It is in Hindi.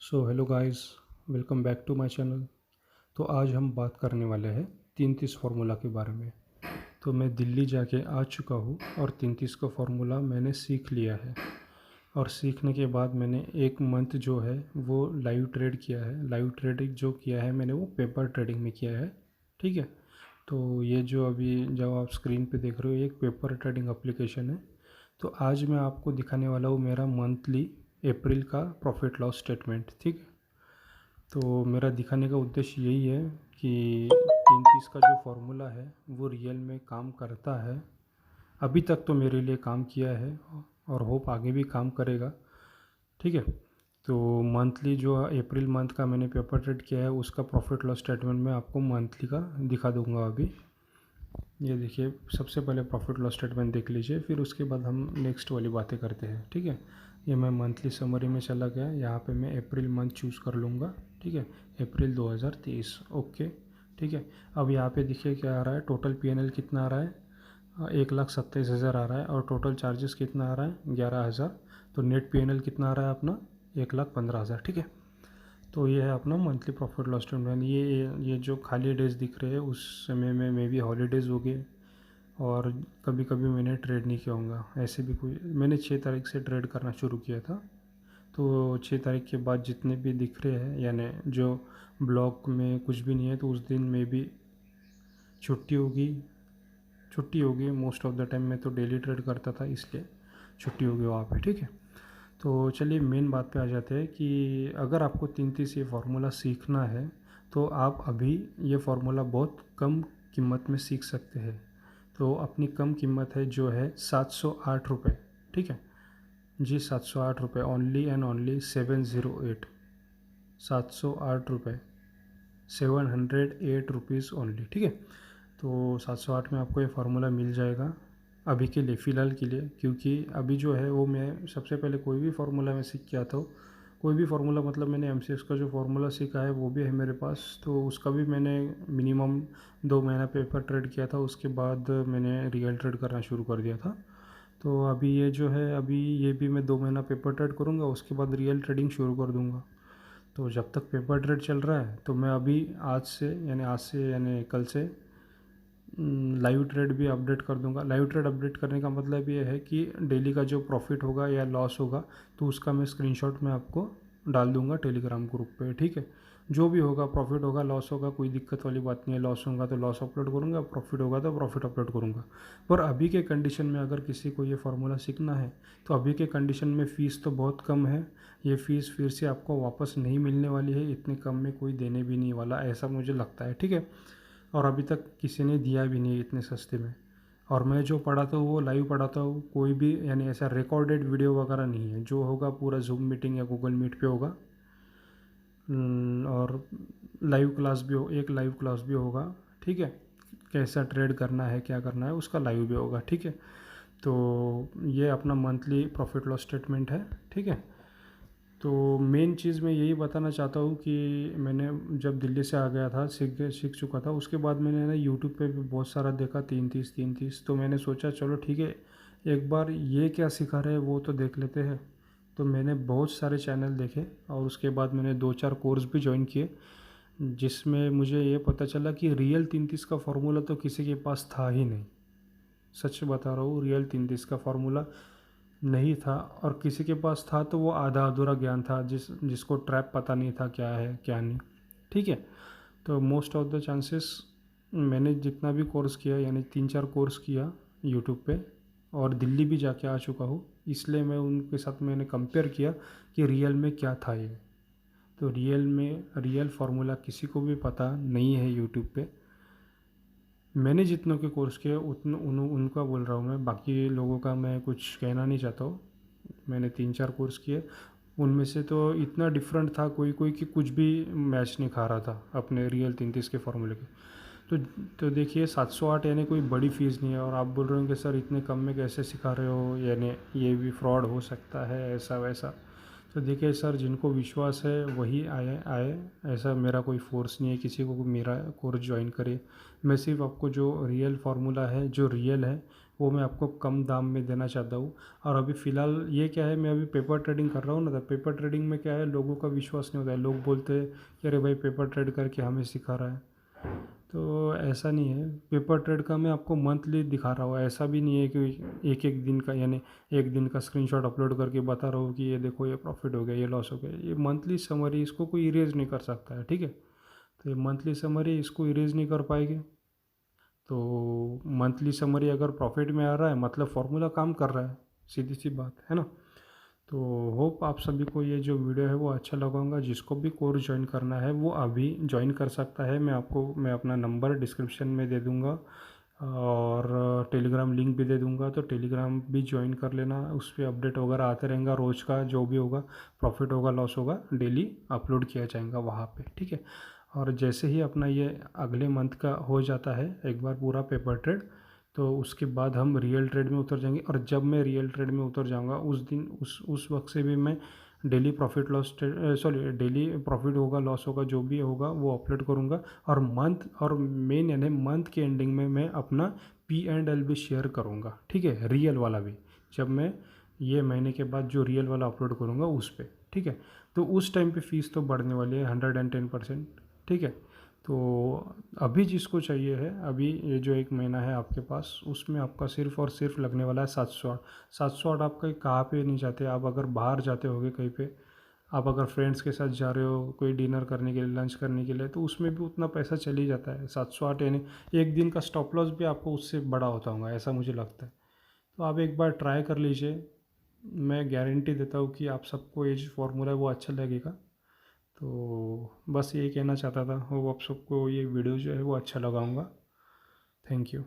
So hello guys, welcome back to my channel. तो आज हम बात करने वाले हैं 33 फार्मूला के बारे में। तो मैं दिल्ली जाके आ चुका हूँ और 33 का फार्मूला मैंने सीख लिया है। और सीखने के बाद मैंने एक मंथ जो है वो लाइव ट्रेड किया है। लाइव ट्रेडिंग जो किया है मैंने वो पेपर ट्रेडिंग में किया है। ठीक है। तो ये जो अभी जब आप स्क्रीन पे देख रहे हो, ये एक पेपर ट्रेडिंग एप्लीकेशन है। तो आज मैं आपको दिखाने वाला हूँ मेरा मंथली अप्रैल का प्रॉफिट लॉस स्टेटमेंट। ठीक है। तो मेरा दिखाने का उद्देश्य यही है कि 33 का जो फार्मूला है वो रियल में काम करता है। अभी तक तो मेरे लिए काम किया है और होप आगे भी काम करेगा। ठीक है। तो मंथली जो अप्रैल मंथ का मैंने पेपर ट्रेड किया है उसका प्रॉफिट लॉस स्टेटमेंट मैं आपको मंथली का दिखा दूंगा अभी। ये देखिए, सबसे पहले प्रॉफिट लॉस स्टेटमेंट देख लीजिए, फिर उसके बाद हम नेक्स्ट वाली बातें करते हैं। ठीक है। ये मैं मंथली समरी में चला गया, यहाँ पे मैं अप्रैल मंथ चूज़ कर लूँगा। ठीक है। अप्रैल 2023। ओके। ठीक है। अब यहाँ पे देखिए क्या आ रहा है, टोटल पीएनएल कितना आ रहा है, 1,27,000 आ रहा है। और टोटल चार्जेस कितना आ रहा है, 11,000। तो नेट पीएनएल कितना आ रहा है अपना, 1,15,000। ठीक है। तो ये है अपना मंथली प्रॉफिट लॉस स्टेटमेंट। ये जो खाली डेज दिख रहे हैं उस समय में मे बी हॉलीडेज़ हो गए और कभी कभी मैंने ट्रेड नहीं किया होगा। ऐसे भी कोई, मैंने 6 तारीख से ट्रेड करना शुरू किया था। तो 6 तारीख के बाद जितने भी दिख रहे हैं, यानी जो ब्लॉक में कुछ भी नहीं है, तो उस दिन में भी छुट्टी होगी। छुट्टी होगी मोस्ट ऑफ द टाइम। मैं तो डेली ट्रेड करता था इसलिए छुट्टी होगी वहाँ पे। ठीक है। तो चलिए मेन बात पे आ जाते हैं कि अगर आपको 33 ये फार्मूला सीखना है तो आप अभी ये फार्मूला बहुत कम कीमत में सीख सकते हैं। तो अपनी कम कीमत है जो है 708 रुपये। ठीक है जी, 708 रुपये, ओनली एंड ओनली 708। 708 रुपये, 708 रुपीज़ ओनली। ठीक है। तो 708 में आपको ये फार्मूला मिल जाएगा अभी के लिए, फ़िलहाल के लिए। क्योंकि अभी जो है वो मैं सबसे पहले कोई भी फार्मूला मैं सीख के आता हूँ। कोई भी फार्मूला मतलब मैंने एमसीएक्स का जो फार्मूला सीखा है वो भी है मेरे पास। तो उसका भी मैंने मिनिमम 2 महीना पेपर ट्रेड किया था, उसके बाद मैंने रियल ट्रेड करना शुरू कर दिया था। तो अभी ये जो है, अभी ये भी मैं 2 महीना पेपर ट्रेड करूँगा, उसके बाद रियल ट्रेडिंग शुरू कर दूँगा। तो जब तक पेपर ट्रेड चल रहा है तो मैं अभी आज से यानी कल से लाइव ट्रेड भी अपडेट कर दूंगा। लाइव ट्रेड अपडेट करने का मतलब ये है कि डेली का जो प्रॉफिट होगा या लॉस होगा तो उसका मैं स्क्रीनशॉट में आपको डाल दूंगा टेलीग्राम ग्रुप पे। ठीक है। जो भी होगा, प्रॉफिट होगा लॉस होगा, कोई दिक्कत वाली बात नहीं है। लॉस होगा तो लॉस अपलोड करूँगा, प्रॉफिट होगा तो प्रॉफिट अपलोड करूँगा। पर अभी के कंडीशन में अगर किसी को ये फार्मूला सीखना है तो अभी के कंडीशन में फ़ीस तो बहुत कम है। ये फ़ीस फिर से आपको वापस नहीं मिलने वाली है, इतने कम में कोई देने भी नहीं वाला, ऐसा मुझे लगता है। ठीक है। और अभी तक किसी ने दिया भी नहीं है इतने सस्ते में। और मैं जो पढ़ाता हूँ वो लाइव पढ़ाता हूँ, कोई भी यानी ऐसा रिकॉर्डेड वीडियो वगैरह नहीं है। जो होगा पूरा जूम मीटिंग या गूगल मीट पे होगा। और लाइव क्लास भी हो, एक लाइव क्लास भी होगा। ठीक है। कैसा ट्रेड करना है, क्या करना है, उसका लाइव भी होगा। ठीक है। तो ये अपना मंथली प्रॉफिट लॉस स्टेटमेंट है। ठीक है। तो मेन चीज़ मैं यही बताना चाहता हूँ कि मैंने जब दिल्ली से आ गया था, सीख चुका था, उसके बाद मैंने ना यूट्यूब पे भी बहुत सारा देखा, 33 तो मैंने सोचा चलो ठीक है, एक बार ये क्या सिखा रहे हैं वो तो देख लेते हैं। तो मैंने बहुत सारे चैनल देखे और उसके बाद मैंने 2-4 कोर्स भी ज्वाइन किए, जिसमें मुझे ये पता चला कि रियल 33 का फार्मूला तो किसी के पास था ही नहीं। सच बता रहा हूँ, रियल 33 का फार्मूला नहीं था। और किसी के पास था तो वो आधा अधूरा ज्ञान था, जिसको ट्रैप पता नहीं था क्या है क्या नहीं। ठीक है। तो मोस्ट ऑफ द चांसेस मैंने जितना भी कोर्स किया, यानी 3-4 कोर्स किया यूट्यूब पे, और दिल्ली भी जाके आ चुका हूँ, इसलिए मैं उनके साथ मैंने कंपेयर किया कि रियल में क्या था ये। तो रियल फार्मूला किसी को भी पता नहीं है यूट्यूब पे। मैंने जितनों के कोर्स किए उनका बोल रहा हूँ मैं, बाकी लोगों का मैं कुछ कहना नहीं चाहता हूँ। मैंने 3-4 कोर्स किए, उनमें से तो इतना डिफरेंट था कोई कोई कि कुछ भी मैच नहीं खा रहा था अपने रियल 33 के फार्मूले के। तो तो देखिए, 708 यानी कोई बड़ी फ़ीस नहीं है, और आप बोल रहे हो कि सर इतने कम में कैसे सिखा रहे हो, यानी ये भी फ्रॉड हो सकता है ऐसा वैसा। तो देखिए सर, जिनको विश्वास है वही आए आए, ऐसा मेरा कोई फोर्स नहीं है किसी को मेरा कोर्स ज्वाइन करे। मैं सिर्फ आपको जो रियल फार्मूला है, जो रियल है, वो मैं आपको कम दाम में देना चाहता हूँ। और अभी फ़िलहाल ये क्या है, मैं अभी पेपर ट्रेडिंग कर रहा हूँ ना, तो पेपर ट्रेडिंग में क्या है, लोगों का विश्वास नहीं होता है। लोग बोलते हैं कि अरे भाई पेपर ट्रेड करके हमें सिखा रहा है, तो ऐसा नहीं है। पेपर ट्रेड का मैं आपको मंथली दिखा रहा हूँ, ऐसा भी नहीं है कि एक एक दिन का, यानी एक दिन का स्क्रीनशॉट अपलोड करके बता रहा हूँ कि ये देखो ये प्रॉफिट हो गया, ये लॉस हो गया। ये मंथली समरी, इसको कोई इरेज नहीं कर सकता है, ठीक है। तो ये मंथली समरी इसको इरेज नहीं कर पाएंगे। तो मंथली समरी अगर प्रॉफिट में आ रहा है मतलब फॉर्मूला काम कर रहा है, सीधी सी बात है ना। तो होप आप सभी को ये जो वीडियो है वो अच्छा लगा होगा। जिसको भी कोर्स ज्वाइन करना है वो अभी ज्वाइन कर सकता है। मैं अपना नंबर डिस्क्रिप्शन में दे दूँगा और टेलीग्राम लिंक भी दे दूँगा, तो टेलीग्राम भी ज्वाइन कर लेना। उस पर अपडेट वगैरह आते रहेंगे, रोज़ का जो भी होगा, प्रॉफिट होगा लॉस होगा, डेली अपलोड किया जाएगा वहाँ पे, ठीक है। और जैसे ही अपना ये अगले मंथ का हो जाता है एक बार पूरा पेपर ट्रेड, तो उसके बाद हम रियल ट्रेड में उतर जाएंगे। और जब मैं रियल ट्रेड में उतर जाऊंगा उस दिन उस वक्त से भी मैं daily profit loss daily profit होगा लॉस होगा जो भी होगा वो अपलोड करूंगा। और मंथ और मेन यानी मंथ के एंडिंग में मैं अपना P&L भी शेयर करूंगा, ठीक है, रियल वाला भी। जब मैं ये महीने के बाद जो रियल वाला अपलोड करूंगा उस पर, ठीक है। तो उस टाइम पे फीस तो बढ़ने वाली है 110%, ठीक है। तो अभी जिसको चाहिए है, अभी ये जो एक महीना है आपके पास, उसमें आपका सिर्फ और सिर्फ लगने वाला है 708। 708 आप कहीं कहाँ पे नहीं जाते। आप अगर बाहर जाते होगे कहीं पे, आप अगर फ्रेंड्स के साथ जा रहे हो कोई डिनर करने के लिए, लंच करने के लिए, तो उसमें भी उतना पैसा चल ही जाता है। 708 यानी एक दिन का स्टॉप लॉस भी आपको उससे बड़ा होता होगा, ऐसा मुझे लगता है। तो आप एक बार ट्राई कर लीजिए। मैं गारंटी देता हूँ कि आप सबको ये जो फॉर्मूला है वो अच्छा लगेगा। तो बस यही कहना चाहता था। होप आप सबको ये वीडियो जो है वो अच्छा लगा होगा। Thank you.